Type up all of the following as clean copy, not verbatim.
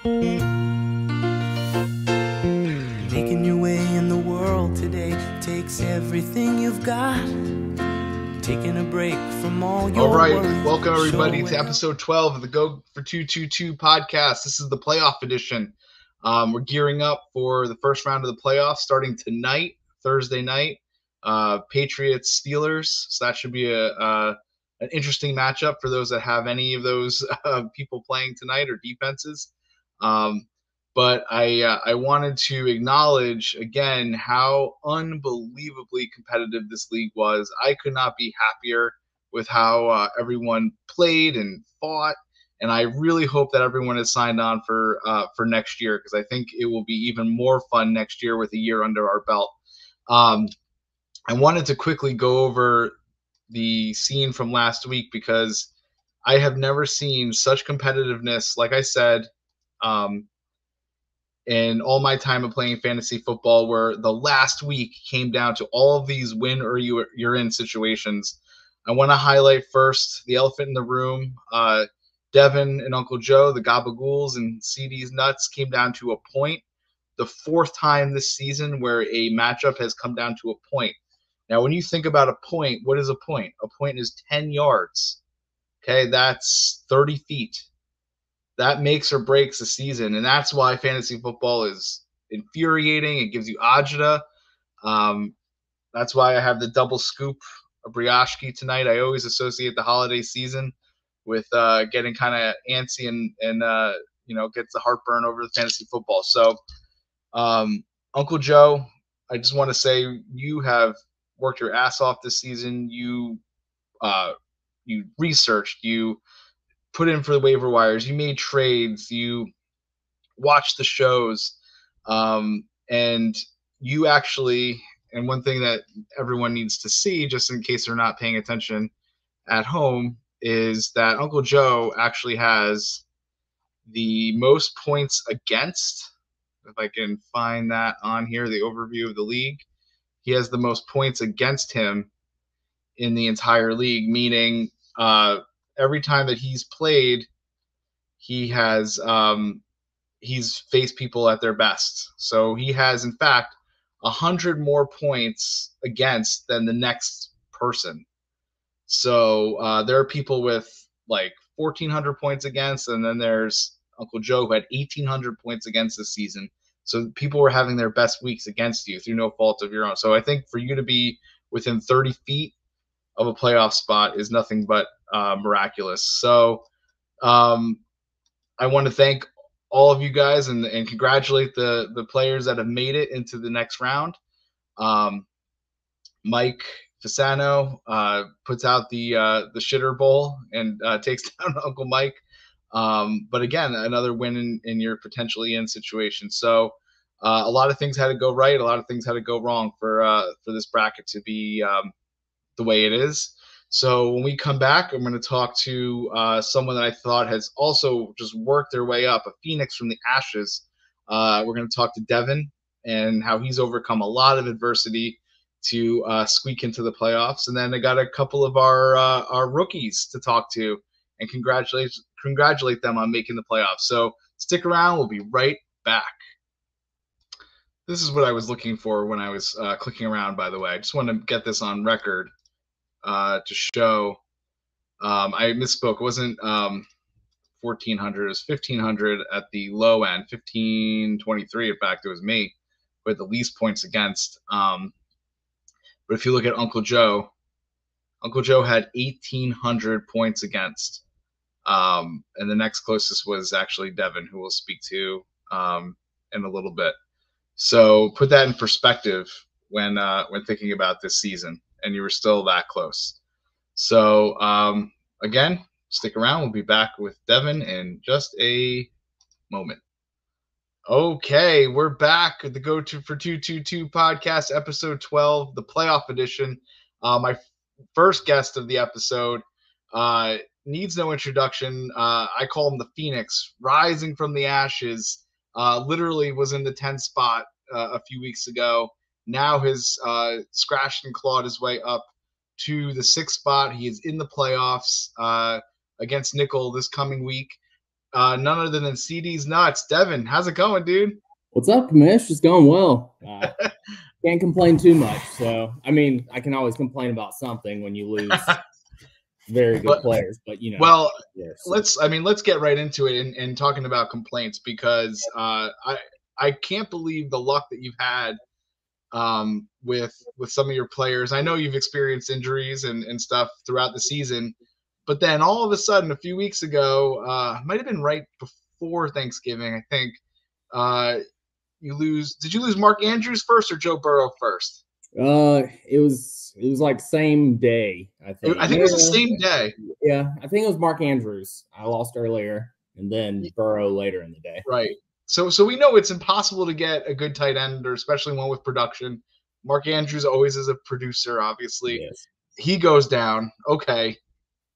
Making your way in the world today takes everything you've got. Taking a break from all your All right, worries, welcome everybody to showing episode 12 of the Go for 222 podcast. This is the playoff edition. We're gearing up for the first round of the playoffs starting tonight, Thursday night. Patriots Steelers. So that should be an interesting matchup for those that have any of those people playing tonight or defenses. But I wanted to acknowledge again how unbelievably competitive this league was. I could not be happier with how everyone played and fought, and I really hope that everyone is signed on for next year, because I think it will be even more fun next year with a year under our belt. I wanted to quickly go over the scene from last week because I have never seen such competitiveness, like I said, in all my time of playing fantasy football, where the last week came down to all of these win or you're in situations. I want to highlight first the elephant in the room. Devin and Uncle Joe, the Gabagools and CD's Nuts, came down to a point. The fourth time this season where a matchup has come down to a point. Now, when you think about a point, what is a point? A point is 10 yards. Okay, that's 30 feet. That makes or breaks a season, and that's why fantasy football is infuriating. It gives you agita. That's why I have the double scoop of brioche tonight. I always associate the holiday season with getting kind of antsy and gets the heartburn over the fantasy football. So, Uncle Joe, I just want to say you have worked your ass off this season. You researched, you put in for the waiver wires, you made trades, you watched the shows, and you actually, and one thing that everyone needs to see, just in case they're not paying attention at home, is that Uncle Joe actually has the most points against. If I can find that on here, the overview of the league, he has the most points against him in the entire league, meaning every time that he's played, he's faced people at their best. So he has, in fact, 100 more points against than the next person. So there are people with like 1,400 points against, and then there's Uncle Joe who had 1,800 points against this season. So people were having their best weeks against you through no fault of your own. So I think for you to be within 30 feet of a playoff spot is nothing but miraculous. So I want to thank all of you guys and congratulate the players that have made it into the next round. Mike Fasano puts out the shitter bowl and takes down Uncle Mike. But again, another win in your potentially in situation. So a lot of things had to go right. A lot of things had to go wrong for this bracket to be the way it is. So when we come back, I'm going to talk to someone that I thought has also just worked their way up, a phoenix from the ashes. We're going to talk to Devin and how he's overcome a lot of adversity to squeak into the playoffs. And then I got a couple of our rookies to talk to and congratulate them on making the playoffs. So stick around. We'll be right back. This is what I was looking for when I was clicking around, by the way. I just want to get this on record. To show, I misspoke. It wasn't 1,400. It was 1,500 at the low end. 1,523. In fact, it was me with the least points against. But if you look at Uncle Joe had 1,800 points against. And the next closest was actually Devin, who we'll speak to in a little bit. So put that in perspective when thinking about this season. And you were still that close. So, again, stick around. We'll be back with Devin in just a moment. Okay, we're back at the Go To for 222 podcast, episode 12, the playoff edition. My first guest of the episode needs no introduction. I call him the Phoenix, rising from the ashes. Literally was in the 10th spot a few weeks ago. Now has scratched and clawed his way up to the 6th spot. He is in the playoffs against Nickel this coming week. none other than CD's nuts. Devin, how's it going, dude? What's up, Kamish? It's going well. Can't complain too much. So, I mean, I can always complain about something when you lose very good players, but you know. Well, let's get right into it and talking about complaints, because I can't believe the luck that you've had with some of your players. I know you've experienced injuries and stuff throughout the season, but then all of a sudden, a few weeks ago, might have been right before Thanksgiving, I think, Did you lose Mark Andrews first or Joe Burrow first? It was like same day, I think. I think it was the same day. Yeah, I think it was Mark Andrews. I lost earlier, and then Burrow later in the day. Right. So we know it's impossible to get a good tight end, or especially one with production. Mark Andrews always is a producer, obviously. Yes. He goes down. Okay.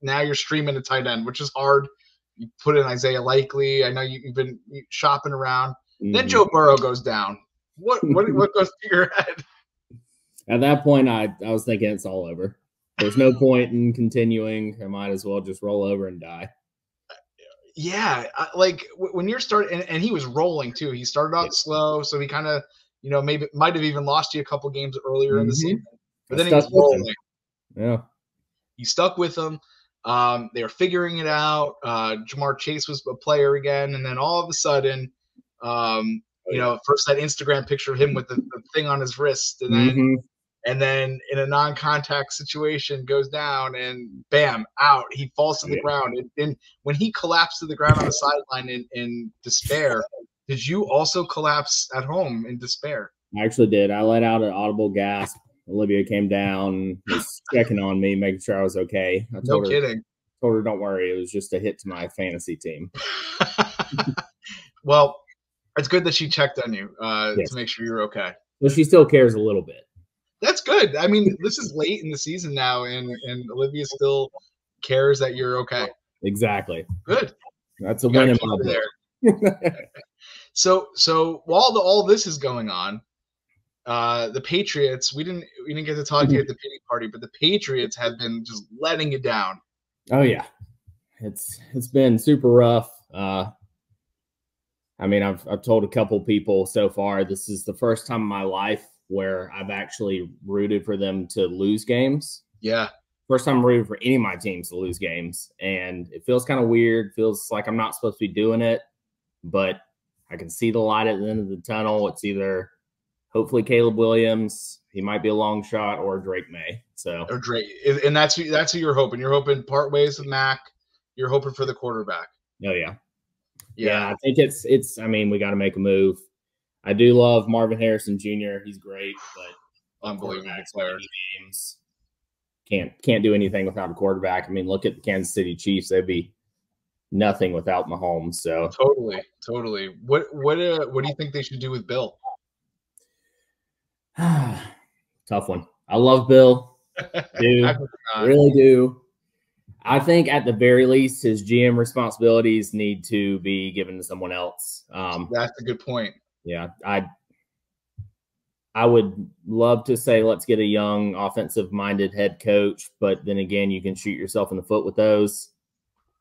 Now you're streaming a tight end, which is hard. You put in Isaiah Likely. I know you've been shopping around. Mm-hmm. Then Joe Burrow goes down. What goes through your head? At that point, I was thinking it's all over. There's no point in continuing. I might as well just roll over and die. Yeah, like when you're starting, and he was rolling too. He started out slow, so he kind of, maybe might have even lost you a couple games earlier in the season. But then he was rolling. Yeah, he stuck with them. They were figuring it out. Jamar Chase was a player again, and then all of a sudden, first that Instagram picture of him with the thing on his wrist, and then in a non-contact situation goes down and bam, out. He falls to the ground. And when he collapsed to the ground on the sideline in despair, did you also collapse at home in despair? I actually did. I let out an audible gasp. Olivia came down, was checking on me, making sure I was okay. No kidding. Told her, don't worry. It was just a hit to my fantasy team. Well, it's good that she checked on you to make sure you're okay. But she still cares a little bit. That's good. I mean, this is late in the season now, and Olivia still cares that you're okay. Exactly. Good. That's a win in my there. So while all this is going on, the Patriots, we didn't get to talk to you at the pity party, but the Patriots have been just letting you down. Oh yeah, it's been super rough. I mean, I've told a couple people so far, this is the first time in my life where I've actually rooted for them to lose games. Yeah. First time I'm rooting for any of my teams to lose games. And it feels kind of weird. Feels like I'm not supposed to be doing it, but I can see the light at the end of the tunnel. It's either hopefully Caleb Williams, he might be a long shot, or Drake May. Or Drake. And that's who you're hoping. You're hoping part ways with Mac. You're hoping for the quarterback. Oh yeah. Yeah, I think it's I mean, we got to make a move. I do love Marvin Harrison Jr. He's great, but unbelievable player. Games can't do anything without a quarterback. I mean, look at the Kansas City Chiefs; they'd be nothing without Mahomes. So totally. What do you think they should do with Bill? Tough one. I love Bill. Really do. I think at the very least, his GM responsibilities need to be given to someone else. That's a good point. Yeah, I would love to say let's get a young offensive-minded head coach, but then again, you can shoot yourself in the foot with those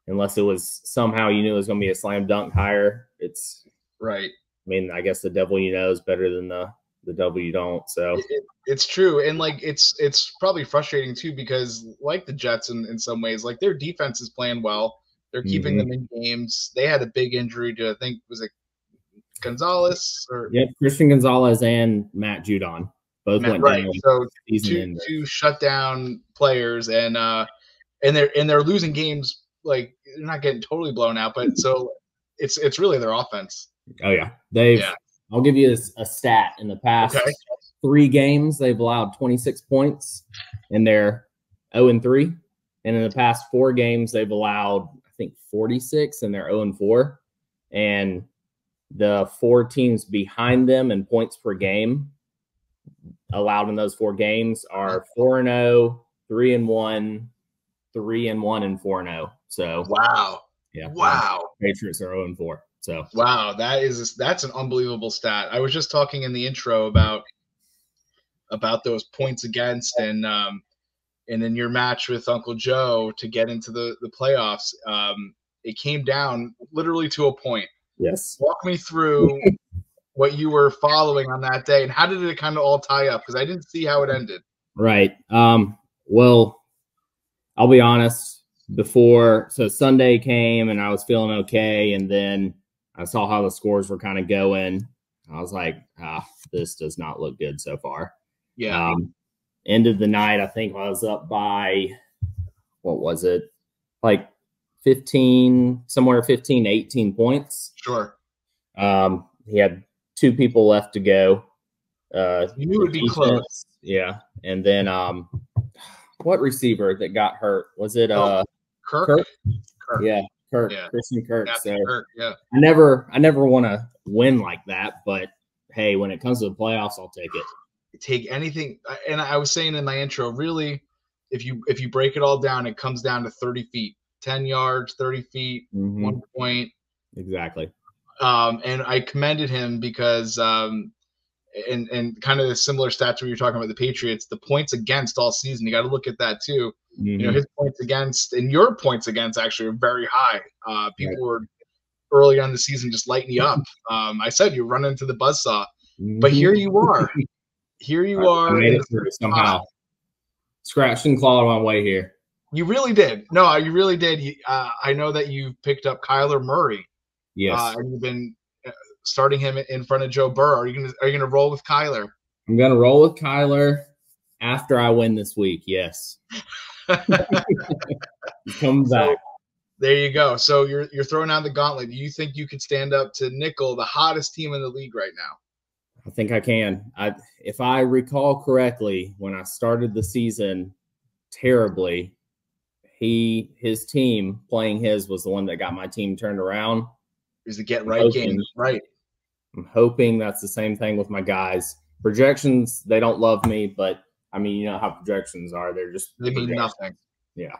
unless it was somehow you knew it was going to be a slam dunk hire. It's right. I mean, I guess the devil you know is better than the devil you don't. So it's true, and like it's probably frustrating too, because like the Jets in some ways, like their defense is playing well. They're keeping them in games. They had a big injury to, I think, was it Gonzalez or Christian Gonzalez and Matt Judon both went right. down. So two shutdown players, and they're losing games. Like they're not getting totally blown out, but so it's really their offense. Oh yeah, I'll give you a stat. In the past 3 games, they've allowed 26 points, and they're 0-3. And in the past 4 games, they've allowed, I think, 46, and they're 0-4. And the 4 teams behind them in points per game allowed in those 4 games are 4-0, 3-1, 3-1, and 4-0. So wow, yeah, wow. Patriots are 0-4. So wow, that's an unbelievable stat. I was just talking in the intro about those points against, and in your match with Uncle Joe to get into the playoffs. It came down literally to a point. Yes. Walk me through what you were following on that day, and how did it kind of all tie up? Because I didn't see how it ended. Right. Well, I'll be honest. So Sunday came and I was feeling okay, and then I saw how the scores were kind of going. I was like, this does not look good so far. Yeah. End of the night, I think I was up by, what was it? Like 15, 18 points. Sure. He had 2 people left to go. You knew it would be close. Yeah. And then what receiver that got hurt? Was it Kirk? Yeah, Kirk. Yeah. Christian Kirk. So Kirk, yeah. I never want to win like that, but hey, when it comes to the playoffs, I'll take it. Take anything. And I was saying in my intro, really, if you break it all down, it comes down to 30 feet, 10 yards, 30 feet, 1 point. Exactly. And I commended him because and kind of the similar stats where you're talking about the Patriots, the points against all season, you got to look at that too. You know, his points against and your points against actually are very high. People were early on the season just lighting you up. I said you run into the buzzsaw, but here you are. Here you are. I made it through somehow. Scratched and clawed my way here. You really did. No, you really did. I know that you picked up Kyler Murray. Yes. And you've been starting him in front of Joe Burrow. Are you gonna roll with Kyler? I'm gonna roll with Kyler after I win this week. Yes. Come back. There you go. So you're throwing out the gauntlet. Do you think you could stand up to Nickel, the hottest team in the league right now? I think I can. If I recall correctly, when I started the season terribly, his team playing his was the one that got my team turned around. It was the get right game. Right. I'm hoping that's the same thing with my guys. Projections, they don't love me, but I mean, you know how projections are. They mean nothing. Yeah.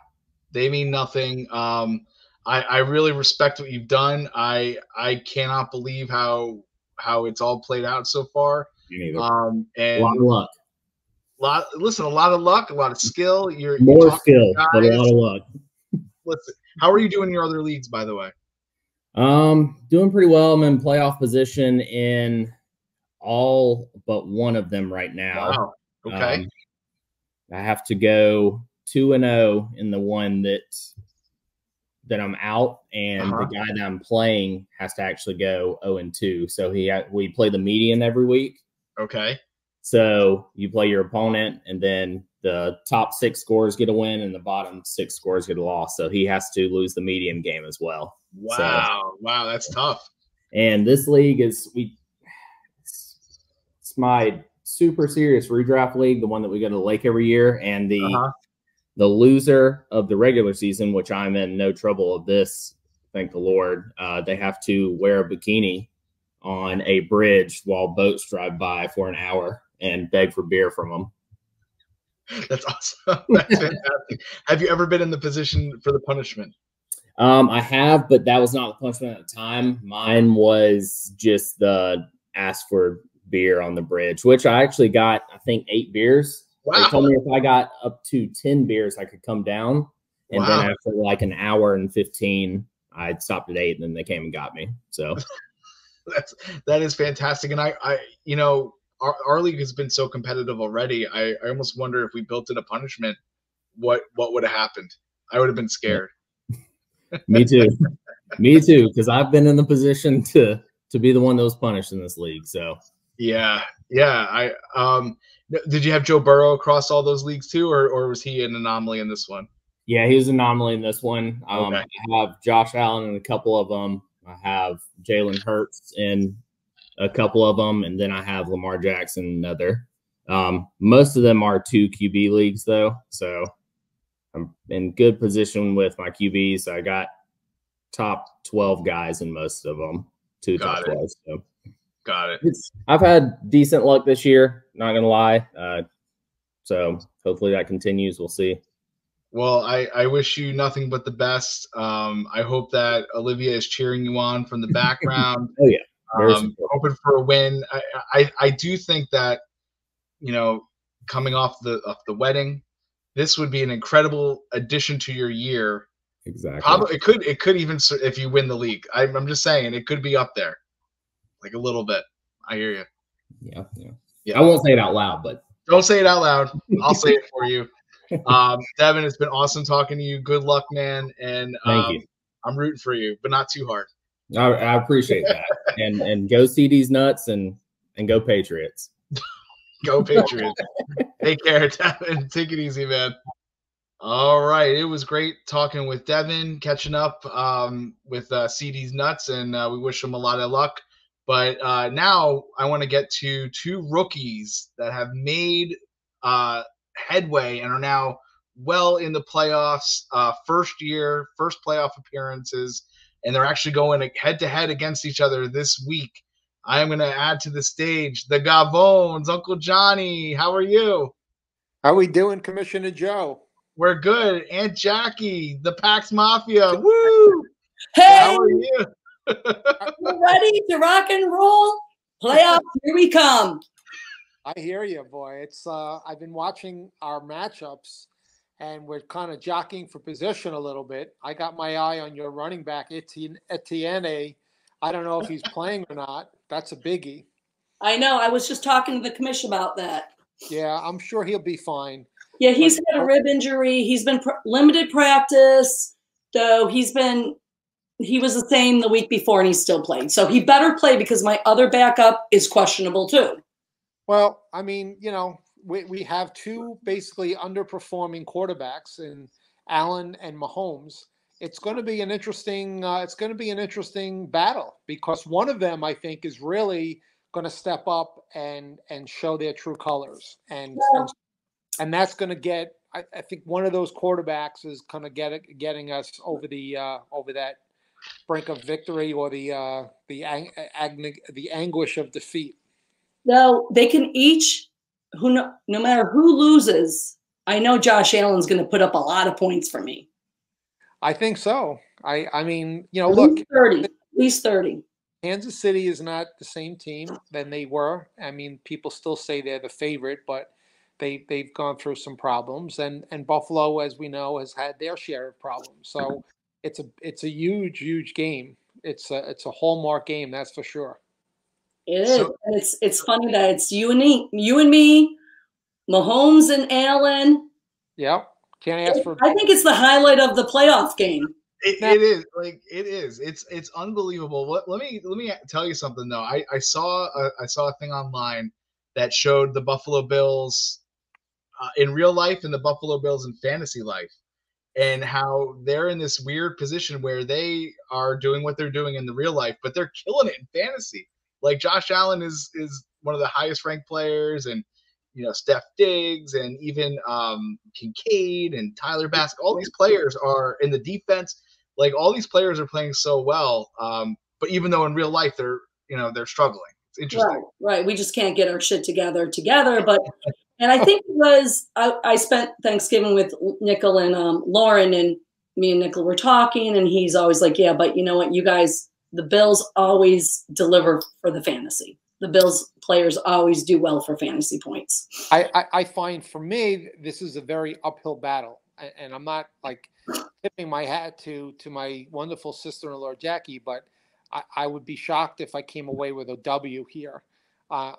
They mean nothing. I really respect what you've done. I cannot believe how it's all played out so far. Me neither. And a lot of luck. A lot of luck, a lot of skill. More skill, but a lot of luck. Listen, how are you doing in your other leagues, by the way? Doing pretty well. I'm in playoff position in all but one of them right now. Wow. Okay. I have to go 2-0 in the one that I'm out, and the guy that I'm playing has to actually go 0-2. So we play the median every week. Okay. So you play your opponent, and then the top 6 scores get a win, and the bottom 6 scores get a loss. So he has to lose the median game as well. Wow. Wow, that's tough. And this league it's my super serious redraft league, the one that we go to the lake every year, and the loser of the regular season, which I'm in no trouble of this, thank the Lord, they have to wear a bikini on a bridge while boats drive by for an hour and beg for beer from them. That's awesome. That's fantastic. Have you ever been in the position for the punishment? I have, but that was not the punishment at the time. Mine was just the ask for beer on the bridge, which I actually got, I think, 8 beers. Wow. They told me if I got up to 10 beers, I could come down. And then after like an hour and 15, I stopped at 8, and then they came and got me. So that is fantastic. And I you know, our league has been so competitive already. I almost wonder if we built in a punishment, what would have happened? I would have been scared. Me too. Me too, because I've been in the position to be the one that was punished in this league. So yeah. Did you have Joe Burrow across all those leagues too, or was he an anomaly in this one? Yeah, he was an anomaly in this one. Okay. I have Josh Allen in a couple of them. I have Jalen Hurts in a couple of them, and then I have Lamar Jackson in another. Most of them are 2 QB leagues, though, so I'm in good position with my QBs. I got top 12 guys in most of them, 2 top 12. So. Got it. I've had decent luck this year, not going to lie. So hopefully that continues. We'll see. Well, I wish you nothing but the best. I hope that Olivia is cheering you on from the background. Oh, yeah. Hoping for a win. I do think that, you know, coming off the wedding, this would be an incredible addition to your year Exactly. Probably it could even, if you win the league. I'm just saying it could be up there, like a little bit. I hear you. Yeah. I won't say it out loud, but don't say it out loud. I'll say it for you. Devin, it's been awesome talking to you. Good luck, man. And thank you. I'm rooting for you, but not too hard. I appreciate that. and go CD's nuts and go Patriots. Go Patriots. Take care, Devin. Take it easy, man. All right. It was great talking with Devin, catching up with CD's nuts, and we wish him a lot of luck. But now I want to get to two rookies that have made headway and are now well in the playoffs. First playoff appearances, and they're actually going head-to-head against each other this week. I am going to add to the stage the Gavones. Uncle Johnny, how are you? How are we doing, Commissioner Joe? We're good. Aunt Jackie, the Pax Mafia. Woo! Hey! How are you? You ready to rock and roll? Playoffs, here we come. I hear you, boy. It's I've been watching our matchups, and we're kind of jockeying for position a little bit. I got my eye on your running back, Etienne. I don't know if he's playing or not. That's a biggie. I know. I was just talking to the commission about that. Yeah, I'm sure he'll be fine. Yeah, he's had a rib injury. He's been limited practice, though he was the same the week before, and he still played. So he better play because my other backup is questionable too. Well, I mean, we have two basically underperforming quarterbacks in Allen and Mahomes. It's going to be an interesting. It's going to be an interesting battle because one of them, I think, is really going to step up and show their true colors, and that's going to get. I think one of those quarterbacks is kind of getting us over that brink of victory or the anguish of defeat. No, they can each. No matter who loses, I know Josh Allen's going to put up a lot of points for me. I think so. I mean, look, at least 30. Kansas City is not the same team than they were. I mean, people still say they're the favorite, but they've gone through some problems, and Buffalo, as we know, has had their share of problems. So it's a huge game. It's a hallmark game, that's for sure. It is. And it's funny that it's you and me, Mahomes and Allen. Yep. Can't ask for. I think it's the highlight of the playoff game. It is. It's unbelievable. Let me tell you something though. I saw a thing online that showed the Buffalo Bills in real life and the Buffalo Bills in fantasy life, and how they're in this weird position where they are doing what they're doing in the real life, but they're killing it in fantasy. Like Josh Allen is one of the highest ranked players, and Steph Diggs and even Kincaid and Tyler Bass. All these players are in the defense. Like all these players are playing so well, but even though in real life they're struggling. It's interesting. Right. We just can't get our shit together. But and I think it was I spent Thanksgiving with Nickel and Lauren, and me and Nickel were talking, and he's always like, yeah, but you know what, you guys, the Bills always deliver for the fantasy. The Bills players always do well for fantasy points. I find for me, this is a very uphill battle. And I'm not like tipping my hat to my wonderful sister-in-law, Jackie, but I would be shocked if I came away with a W here. I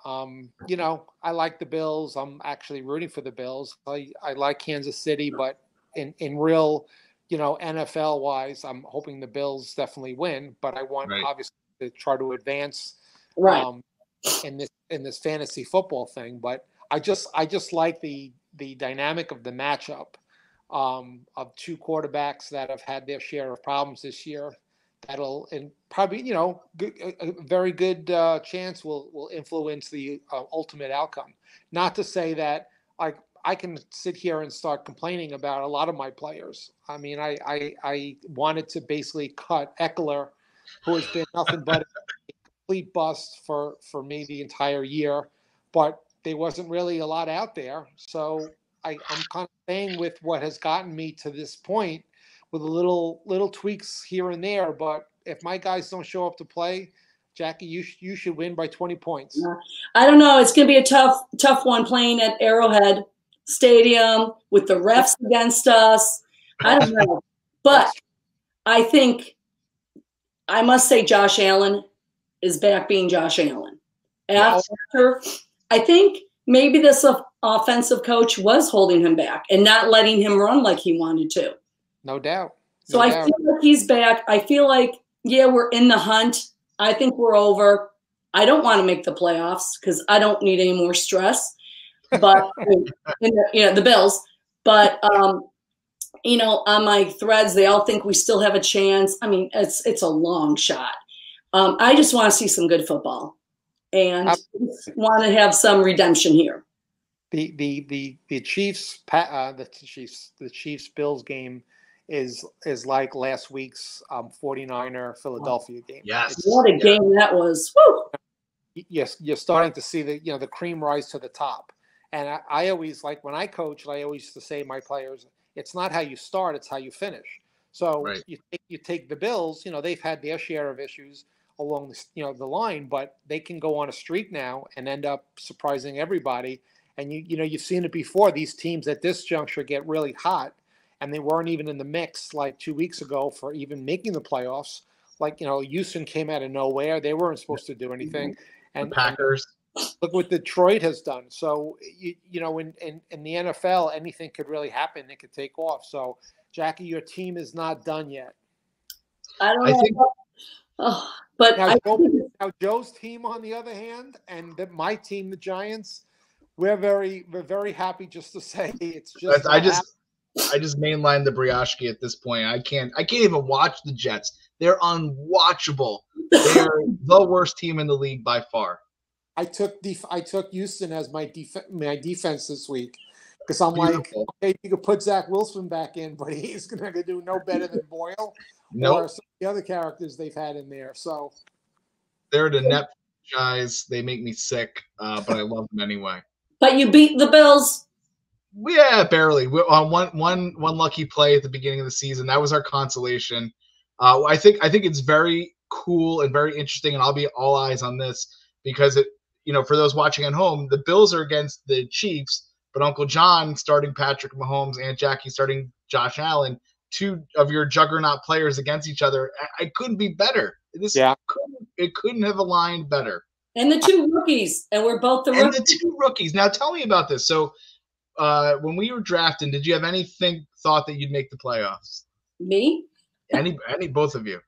like the Bills. I'm actually rooting for the Bills. I like Kansas City, but in real, NFL wise, I'm hoping the Bills definitely win, but I want obviously to try to advance. In this fantasy football thing, but I just like the dynamic of the matchup of two quarterbacks that have had their share of problems this year. That'll and probably a very good chance will influence the ultimate outcome. Not to say that I can sit here and start complaining about a lot of my players. I mean, I wanted to basically cut Eckler, who has been nothing but complete bust for me the entire year, but there wasn't really a lot out there. So I'm kind of staying with what has gotten me to this point with a little tweaks here and there. But if my guys don't show up to play, Jackie, you should win by 20 points. I don't know. It's going to be a tough one playing at Arrowhead Stadium with the refs against us. I don't know. But I think I must say Josh Allen is back being Josh Allen. After, I think maybe this offensive coach was holding him back and not letting him run like he wanted to. No doubt. So I feel like he's back. I feel like, yeah, we're in the hunt. I think we're over. I don't want to make the playoffs because I don't need any more stress. But the Bills. But on my threads, they all think we still have a chance. I mean, it's a long shot. I just want to see some good football, and want to have some redemption here. The Chiefs Bills game is like last week's 49er Philadelphia game. Yes, what a game that was! Woo! Yes, you're starting to see the cream rise to the top. And I always, like when I coached, I always used to say to my players, it's not how you start, it's how you finish. So you take the Bills, they've had their share of issues along the line, but they can go on a streak now and end up surprising everybody. And you've seen it before. These teams at this juncture get really hot, and they weren't even in the mix like 2 weeks ago for even making the playoffs. Like Houston came out of nowhere; they weren't supposed to do anything. And the Packers. Look what Detroit has done. So in the NFL, anything could really happen. It could take off. So Jackie, your team is not done yet. I don't know. But now Joe's team, on the other hand, and my team, the Giants, we're very happy just to say it's just. I just mainline the Briashki at this point. I can't even watch the Jets. They're unwatchable. They're the worst team in the league by far. I took Houston as my defense this week because I'm like, okay, you could put Zach Wilson back in, but he's going to do no better than Boyle or some of the other characters they've had in there. So they're the net guys. They make me sick, but I love them anyway. But you beat the Bills. Yeah, barely. On one lucky play at the beginning of the season, that was our consolation. I think it's very cool and very interesting, and I'll be all eyes on this because for those watching at home, the Bills are against the Chiefs, but Uncle John starting Patrick Mahomes and Jackie starting Josh Allen, two of your juggernaut players against each other. I couldn't be better. It couldn't have aligned better. And the two rookies, and we're both the rookies. And the two rookies. Now tell me about this. So when we were drafting, did you have anything thought that you'd make the playoffs? Me? Any both of you?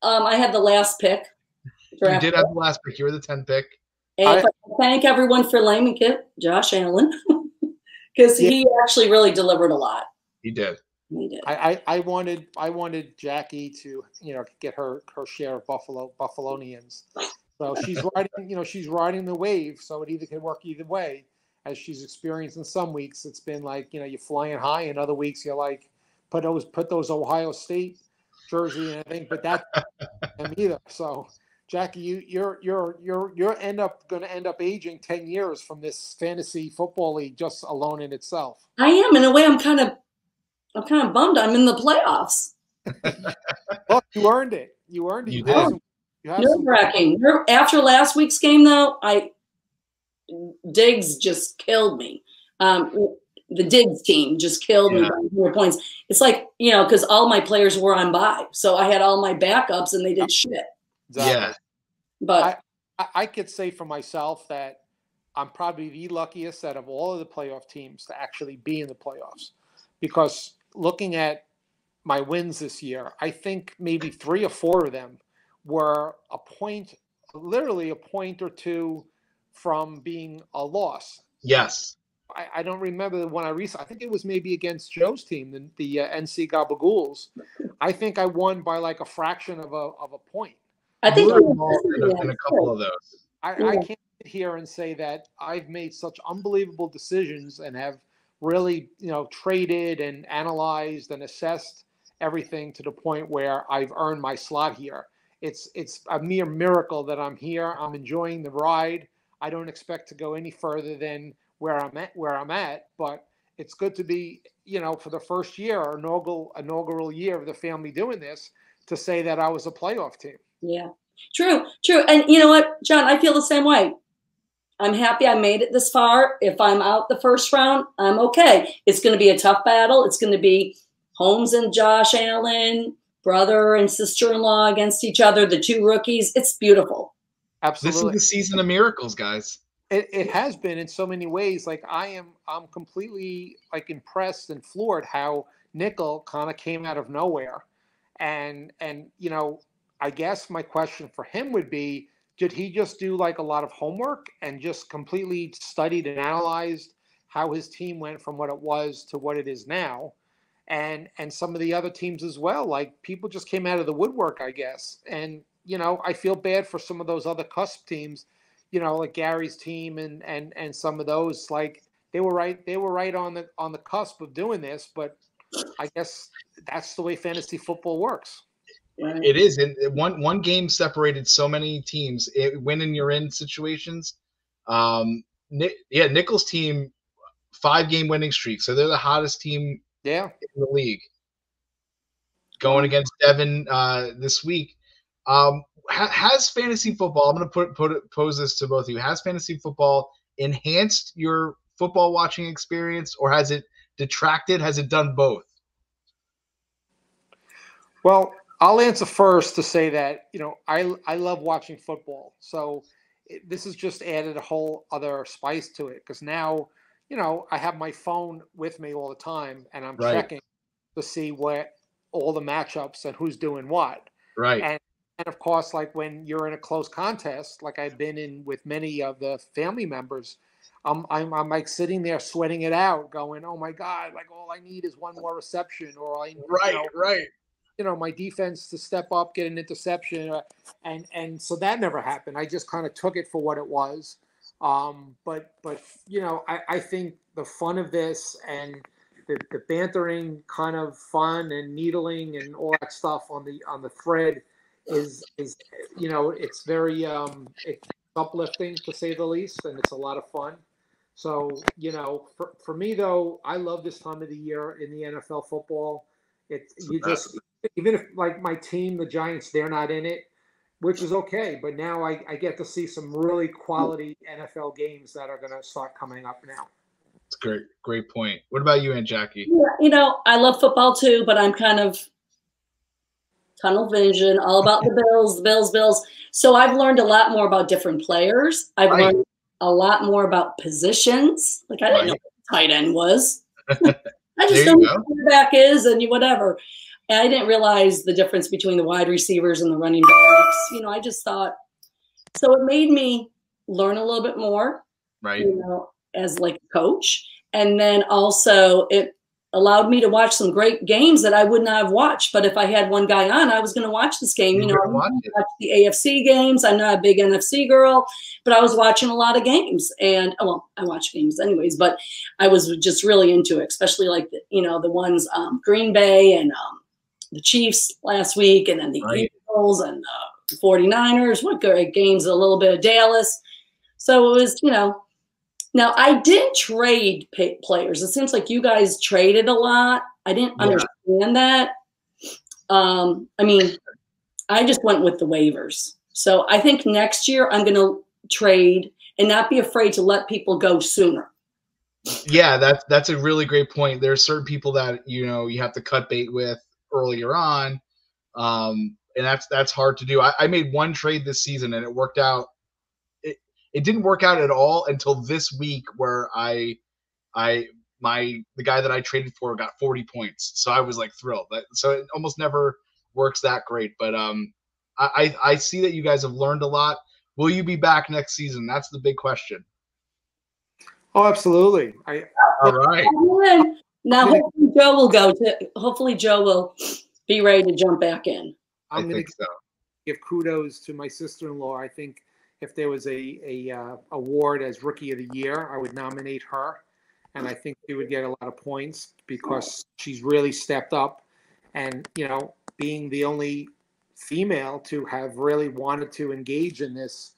I had the last pick. You did have the last pick. You were the 10th pick. And I thank everyone for letting me get Josh Allen because he actually really delivered a lot. He did. He did. I wanted Jackie to get her share of Buffalonians. So she's riding the wave. So it either can work either way. As she's experienced in some weeks, it's been like you're flying high, and other weeks you're like put those Ohio State jersey and everything, but that them either. So Jackie, you're going to end up aging 10 years from this fantasy football league just alone in itself. I am. In a way, I'm kind of bummed I'm in the playoffs. Look, you earned it. You earned it. You did. Nerve-wracking. After last week's game, though, Diggs just killed me. The Diggs team just killed me by 4 points. It's like, because all my players were on bye. So I had all my backups and they did shit. Exactly. Yeah. But I could say for myself that I'm probably the luckiest out of all of the playoff teams to actually be in the playoffs. Because looking at my wins this year, I think maybe 3 or 4 of them were literally a point or two from being a loss. Yes. I don't remember the one I think it was maybe against Joe's team, the NC Gabagools. I think I won by like a fraction of a point. I think in a couple of those. I can't sit here and say that I've made such unbelievable decisions and have really, traded and analyzed and assessed everything to the point where I've earned my slot here. It's a mere miracle that I'm here. I'm enjoying the ride. I don't expect to go any further than where I'm at, but it's good to be, for the first year, inaugural year of the family doing this, to say that I was a playoff team. Yeah, true. And you know what, John, I feel the same way. I'm happy I made it this far. If I'm out the first round, I'm okay. It's going to be a tough battle. It's going to be Holmes and Josh Allen, brother and sister-in-law against each other, the two rookies. It's beautiful. Absolutely. This is the season of miracles, guys. It has been in so many ways. Like I'm completely like impressed and floored how Nickel kind of came out of nowhere. And you know, I guess my question for him would be, did he just do like a lot of homework and just completely studied and analyzed how his team went from what it was to what it is now? And some of the other teams as well, like people just came out of the woodwork, I guess. And, you know, I feel bad for some of those other cusp teams, you know, like Gary's team and some of those, like they were right on the cusp of doing this, but I guess that's the way fantasy football works. It is. And one game separated so many teams. Win and you're in situations. Nickel's team, 5-game winning streak. So they're the hottest team in the league. Going against Devin this week. Has fantasy football, I'm going to pose this to both of you. Has fantasy football enhanced your football watching experience, or has it detracted? Has it done both? Well, I'll answer first to say that, you know, I love watching football. So this has just added a whole other spice to it, because now, you know, I have my phone with me all the time and I'm checking to see what all the matchups and who's doing what. Right. And of course, like when you're in a close contest, like I've been in with many of the family members, I'm like sitting there sweating it out, going, oh my God, like all I need is one more reception, or you know, my defense to step up, get an interception, and so that never happened. I just kind of took it for what it was. But you know, I think the fun of this and the bantering kind of fun and needling and all that stuff on the thread is you know, it's very it's uplifting to say the least, and it's a lot of fun. So, you know, for me though, I love this time of the year in the NFL football. Even if like my team, the Giants, they're not in it, which is okay. But now I get to see some really quality NFL games that are going to start coming up now. That's great point. What about you, Aunt Jackie? Yeah, you know, I love football too, but I'm kind of tunnel vision, all about the Bills. So I've learned a lot more about different players. I've learned a lot more about positions. Like I didn't know what tight end was. I just know what quarterback is and whatever. And I didn't realize the difference between the wide receivers and the running backs. You know, I just thought, so it made me learn a little bit more, you know, as like a coach. And then also it allowed me to watch some great games that I would not have watched. But if I had one guy on, I was going to watch this game. You know, I watch the AFC games. I'm not a big NFC girl, but I was watching a lot of games. And, well, I watch games anyways, but I was just really into it, especially like, you know, the ones Green Bay and the Chiefs last week, and then the Eagles and the 49ers. What great games, a little bit of Dallas. So it was, you know, now I did trade players. It seems like you guys traded a lot. I didn't understand that. I mean, I just went with the waivers. So I think next year I'm going to trade and not be afraid to let people go sooner. Yeah, that's a really great point. There are certain people that, you know, you have to cut bait with earlier on, and that's hard to do. I made one trade this season and it worked out. It didn't work out at all until this week, where the guy that I traded for got 40 points, so I was like thrilled. So it almost never works that great, but I see that you guys have learned a lot. Will you be back next season? That's the big question. Oh, absolutely. All right. Now, hopefully Joe will go to. Hopefully, Joe will be ready to jump back in. I'm going to give kudos to my sister-in-law. I think if there was a award as Rookie of the Year, I would nominate her, and I think she would get a lot of points because she's really stepped up, and you know, being the only female to have really wanted to engage in this,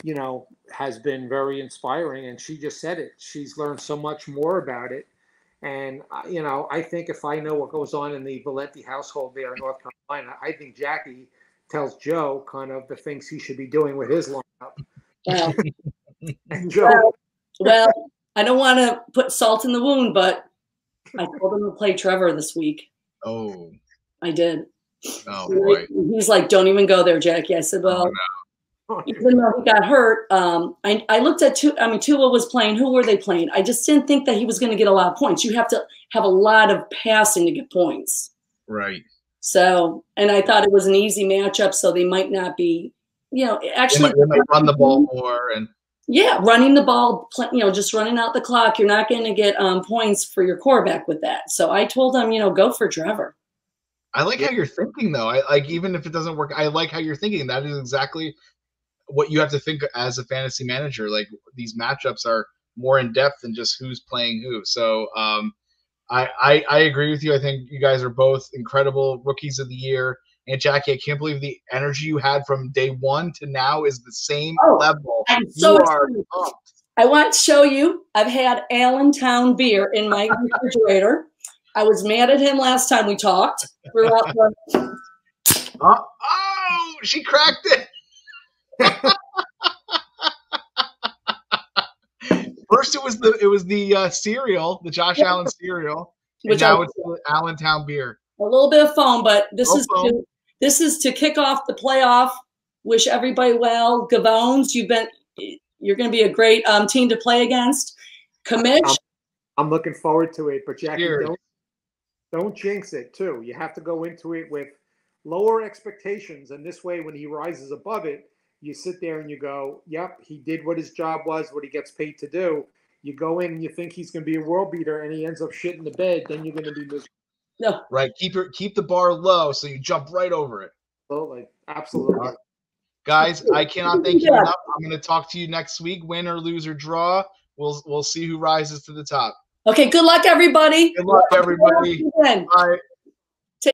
you know, has been very inspiring. And she just said it. She's learned so much more about it. And, you know, I think if I know what goes on in the Valenti household there in North Carolina, I think Jackie tells Joe kind of the things he should be doing with his lineup. And Joe, well, I don't want to put salt in the wound, but I told him to play Trevor this week. Oh. I did. Oh boy. He's like, don't even go there, Jackie. I said, well, even though he got hurt, I looked at Tua was playing. Who were they playing? I just didn't think that he was going to get a lot of points. You have to have a lot of passing to get points. Right. So, and I thought it was an easy matchup, so they might not be, actually. They might run the ball more and. Yeah, running the ball, just running out the clock. You're not going to get points for your quarterback with that. So I told them, go for Trevor. I like how you're thinking, though. I like, even if it doesn't work, I like how you're thinking. That is exactly what you have to think as a fantasy manager. Like, these matchups are more in depth than just who's playing who. So I agree with you. I think you guys are both incredible rookies of the year. And Jackie, I can't believe the energy you had from day one to now is the same level. I'm so excited. I want to show you. I've had Allentown beer in my refrigerator. I was mad at him last time we talked. Oh, she cracked it. First, it was the cereal, the Josh Allen cereal, and now it's the Allentown beer. A little bit of foam, but this is to kick off the playoff. Wish everybody well. Gavones, you're going to be a great team to play against. Commish. I'm looking forward to it, but Jackie, don't jinx it too. You have to go into it with lower expectations, and this way, when he rises above it, you sit there and you go, "Yep, he did what his job was, what he gets paid to do." You go in and you think he's going to be a world beater, and he ends up shitting the bed. Then you're going to be miserable. No. Right. Keep the bar low so you jump right over it. Absolutely. Guys, I cannot thank you enough. I'm going to talk to you next week. Win or lose or draw, we'll see who rises to the top. Okay. Good luck, everybody. Good luck, everybody. Bye.